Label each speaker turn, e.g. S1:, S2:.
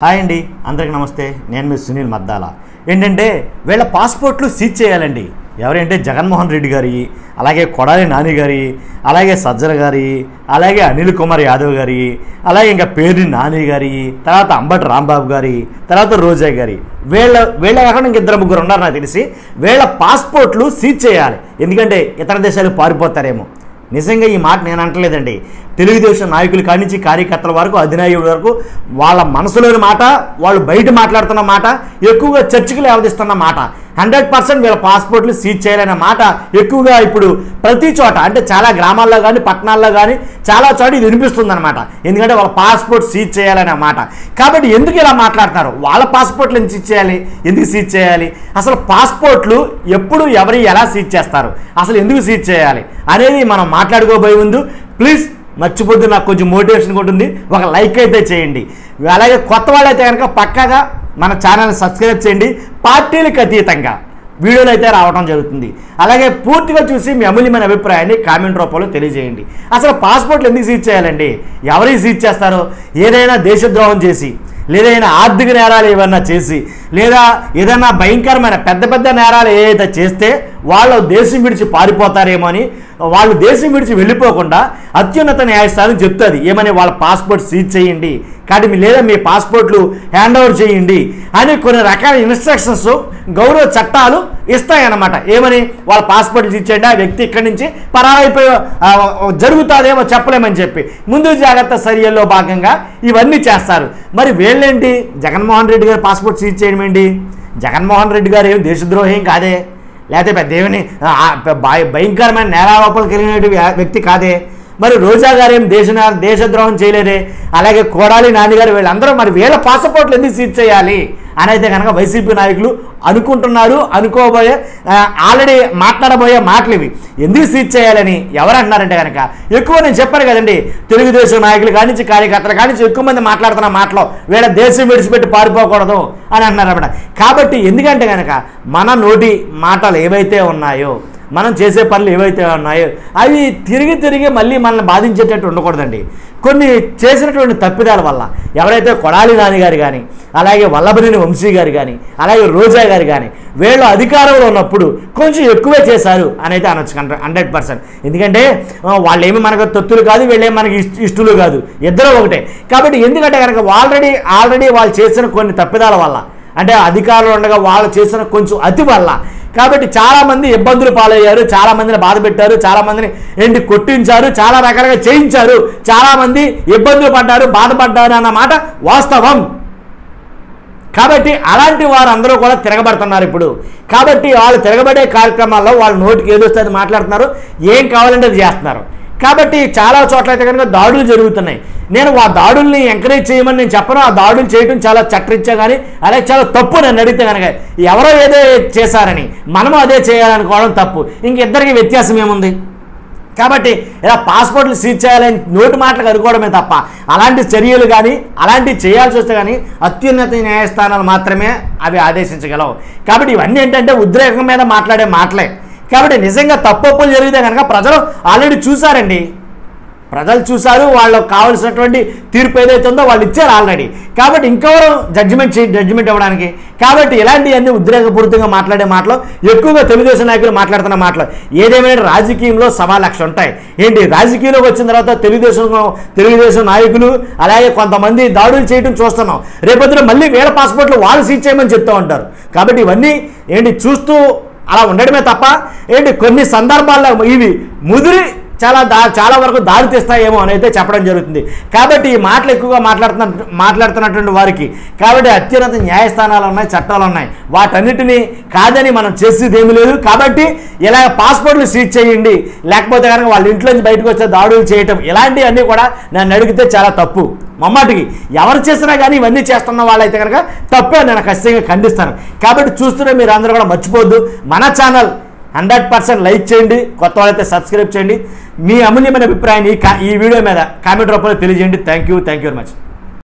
S1: Hi అండి, అందరికీ నమస్తే. నేను మీ సునీల్ మద్దాల. ఏంటంటే వీళ్ళ పాస్పోర్ట్లు సీజ్ చేయాలండి. ఎవరంటే జగన్మోహన్ రెడ్డి గారి, అలాగే కొడాలి నాని గారి, అలాగే సజ్జల గారి, అలాగే అనిల్ కుమార్ యాదవ్ గారి, అలాగే ఇంకా పేర్ని నాని గారి, తర్వాత అంబటి రాంబాబు గారి, తర్వాత రోజా గారి, వీళ్ళ కాకుండా ఇంక ఇద్దరు ముగ్గురు ఉన్నారు నాకు తెలిసి. వీళ్ళ పాస్పోర్ట్లు సీజ్ చేయాలి. ఎందుకంటే ఇతర దేశాలకు పారిపోతారేమో. నిజంగా ఈ మాట నేను అంటలేదండి. తెలుగుదేశం నాయకులు కాడి నుంచి కార్యకర్తల వరకు, అధినాయకుల వరకు వాళ్ళ మనసులోని మాట, వాళ్ళు బయట మాట్లాడుతున్న మాట, ఎక్కువగా చర్చకు లేవదీస్తున్న మాట 100% వీళ్ళ పాస్పోర్ట్లు సీజ్ చేయాలనే మాట ఎక్కువగా ఇప్పుడు ప్రతి చోట, అంటే చాలా గ్రామాల్లో కానీ పట్టణాల్లో కానీ చాలా చోట ఇది వినిపిస్తుంది అనమాట. ఎందుకంటే వాళ్ళ పాస్పోర్ట్ సీజ్ చేయాలనే మాట. కాబట్టి ఎందుకు ఇలా మాట్లాడతారు? వాళ్ళ పాస్పోర్ట్లు ఎందుకు సీజ్ చేయాలి? ఎందుకు సీజ్ చేయాలి? అసలు పాస్పోర్ట్లు ఎప్పుడు ఎవరు ఎలా సీజ్ చేస్తారు, అసలు ఎందుకు సీజ్ చేయాలి అనేది మనం మాట్లాడుకోబోయే ముందు ప్లీజ్ మర్చిపోద్దు, నాకు కొంచెం మోటివేషన్ ఉంటుంది, ఒక లైక్ అయితే చేయండి. అలాగే కొత్త వాళ్ళైతే కనుక పక్కాగా మన ఛానల్ని సబ్స్క్రైబ్ చేయండి. పార్టీలకు అతీతంగా వీడియోలు అయితే రావడం జరుగుతుంది. అలాగే పూర్తిగా చూసి మీ అమూల్యమైన అభిప్రాయాన్ని కామెంట్ రూపంలో తెలియజేయండి. అసలు పాస్పోర్ట్లు ఎందుకు సీజ్ చేయాలండి? ఎవరికి సీజ్ చేస్తారో? ఏదైనా దేశద్రోహం చేసి, లేదా ఆర్థిక నేరాలు ఏమన్నా చేసి, లేదా ఏదైనా భయంకరమైన పెద్ద పెద్ద నేరాలు ఏదైతే చేస్తే వాళ్ళు దేశం విడిచి పారిపోతారేమో అని, వాళ్ళు దేశం విడిచి వెళ్ళిపోకుండా అత్యున్నత న్యాయస్థానం చెప్తుంది ఏమని, వాళ్ళ పాస్పోర్ట్ సీజ్ చేయండి, కాబట్టి లేదా మీ పాస్పోర్ట్లు హ్యాండ్ ఓవర్ చేయండి అని కొన్ని రకాల ఇన్స్ట్రక్షన్స్ గౌరవ చట్టాలు ఇస్తాయన్నమాట. ఏమని, వాళ్ళ పాస్పోర్ట్లు సీజ్ చేయండి, ఆ వ్యక్తి ఇక్కడి నుంచి పరారైపోయి జరుగుతుందేమో చెప్పలేమని చెప్పి ముందు జాగ్రత్త చర్యల్లో భాగంగా ఇవన్నీ చేస్తారు. మరి వీళ్ళేంటి, జగన్మోహన్ రెడ్డి గారు పాస్పోర్ట్ సీజ్ చేయడం ఏంటి? జగన్మోహన్ రెడ్డి గారు ఏం దేశద్రోహం కాదే, లేకపోతే పెద్ద ఏమని భయంకరమైన నేరారోపణలు కలిగిన వ్యక్తి కాదే. మరి రోజా గారు ఏం దేశద్రోహం చేయలేదే. అలాగే కొడాలి నాని గారు, వీళ్ళందరూ మరి వీళ్ళ పాస్పోర్ట్లు ఎందుకు సీజ్ చేయాలి అని అయితే కనుక వైసీపీ నాయకులు అనుకుంటున్నారు. అనుకోబోయే ఆల్రెడీ మాట్లాడబోయే మాటలు ఇవి. ఎందుకు సీజ్ చేయాలని ఎవరు అంటున్నారంటే కనుక, ఎక్కువ నేను చెప్పాను కదండి, తెలుగుదేశం నాయకులు కానించి కార్యకర్తలు కానించి ఎక్కువ మంది మాట్లాడుతున్న మాటలో వీళ్ళ దేశం విడిచిపెట్టి పారిపోకూడదు అని అంటున్నారన్నమాట. కాబట్టి ఎందుకంటే కనుక మన నోటి మాటలు ఏవైతే ఉన్నాయో, మనం చేసే పనులు ఏవైతే ఉన్నాయో అవి తిరిగి తిరిగి మళ్ళీ మనల్ని బాధించేటట్టు ఉండకూడదండి. కొన్ని చేసినటువంటి తప్పిదాల వల్ల ఎవరైతే కొడాలి నాని గారు కానీ, అలాగే వల్లభనేని వంశీ గారు కానీ, అలాగే రోజా గారు కానీ వీళ్ళు అధికారంలో ఉన్నప్పుడు కొంచెం ఎక్కువే చేశారు అని అయితే అనొచ్చు 100%. ఎందుకంటే వాళ్ళు ఏమి మనకు తొత్తులు కాదు, వీళ్ళేమి మనకి ఇష్టలు కాదు, ఇద్దరు ఒకటే. కాబట్టి ఎందుకంటే కనుక ఆల్రెడీ వాళ్ళు చేసిన కొన్ని తప్పిదాల వల్ల, అంటే అధికారంలో ఉండగా వాళ్ళు చేసిన కొంచెం అతి వల్ల, కాబట్టి చాలామంది ఇబ్బందులు పాలయ్యారు, చాలామందిని బాధ పెట్టారు, చాలామందిని కొట్టించారు, చాలా రకాలుగా చేయించారు, చాలామంది ఇబ్బందులు పడ్డారు, బాధపడ్డారు అన్నమాట వాస్తవం. కాబట్టి అలాంటి వారందరూ కూడా తిరగబడుతున్నారు ఇప్పుడు. కాబట్టి వాళ్ళు తిరగబడే కార్యక్రమాల్లో వాళ్ళ నోటికి ఏదొస్తే అది మాట్లాడుతున్నారు, ఏం కావాలంటే అది చేస్తున్నారు. కాబట్టి చాలా చోట్ల అయితే కనుక దాడులు జరుగుతున్నాయి. నేను ఆ దాడుల్ని ఎంకరేజ్ చేయమని నేను చెప్పను. ఆ దాడులు చేయడం చాలా చట్టరీత్యా కానీ అలాగే చాలా తప్పు. నన్ను అడిగితే కనుక ఎవరో ఏదో చేశారని మనము అదే చేయాలనుకోవడం తప్పు. ఇంకిద్దరికి వ్యత్యాసం ఏముంది? కాబట్టి ఇలా పాస్పోర్ట్లు సీజ్ చేయాలని నోటి మాటలకు అనుకోవడమే తప్ప అలాంటి చర్యలు కానీ అలాంటివి చేయాల్సి వస్తే కానీ అత్యున్నత న్యాయస్థానాలు మాత్రమే అవి ఆదేశించగలవు. కాబట్టి ఇవన్నీ ఏంటంటే ఉద్రేకం మీద మాట్లాడే మాటలే. కాబట్టి నిజంగా తప్పులు జరిగితే కనుక ప్రజలు ఆల్రెడీ చూశారండి. ప్రజలు చూశారు, వాళ్ళకు కావాల్సినటువంటి తీర్పు ఏదైతే ఉందో వాళ్ళు ఇచ్చారు ఆల్రెడీ. కాబట్టి ఇంకెవరు జడ్జిమెంట్ ఇవ్వడానికి? కాబట్టి ఇలాంటివన్నీ ఉద్రేకపూరితంగా మాట్లాడే మాటలు, ఎక్కువగా తెలుగుదేశం నాయకులు మాట్లాడుతున్న మాటలు. ఏదేమైనా రాజకీయంలో 1,00,000 ఉంటాయి. ఏంటి, రాజకీయంలోకి వచ్చిన తర్వాత తెలుగుదేశం నాయకులు అలాగే కొంతమంది దాడులు చేయడం చూస్తున్నాం. రేపొద్దున మళ్ళీ వీళ్ళ పాస్పోర్ట్లు వాళ్ళు సీజ్ చేయమని చెప్తూ ఉంటారు. కాబట్టి ఇవన్నీ చూస్తూ అలా ఉండడమే తప్ప కొన్ని సందర్భాల్లో ఇవి ముదిరి చాలా వరకు దారి తీస్తాయేమో అని అయితే చెప్పడం జరుగుతుంది. కాబట్టి ఈ మాటలు ఎక్కువగా మాట్లాడుతున్నటువంటి వారికి కాబట్టి అత్యున్నత న్యాయస్థానాలు ఉన్నాయి, చట్టాలు ఉన్నాయి, వాటన్నిటినీ కాదని మనం చేసేది ఏమీ లేదు. కాబట్టి ఇలా పాస్పోర్ట్లు సీజ్ చేయండి, లేకపోతే కనుక వాళ్ళ ఇంట్లో నుంచి బయటకు వచ్చే దాడులు చేయటం, ఇలాంటివన్నీ కూడా నన్ను అడిగితే చాలా తప్పు. మమ్మాటికి ఎవరు చేసినా కానీ ఇవన్నీ చేస్తున్న వాళ్ళైతే కనుక తప్పే, నేను ఖచ్చితంగా ఖండిస్తాను. కాబట్టి చూస్తూనే మీరు అందరూ కూడా మర్చిపోద్దు, మన ఛానల్ 100% లైక్ చేయండి, కొత్త వాళ్ళైతే సబ్స్క్రైబ్ చేయండి. మీ అమూల్యమైన అభిప్రాయాన్ని ఈ వీడియో మీద కామెంట్ రూపంలో తెలియజేయండి. Thank you very much.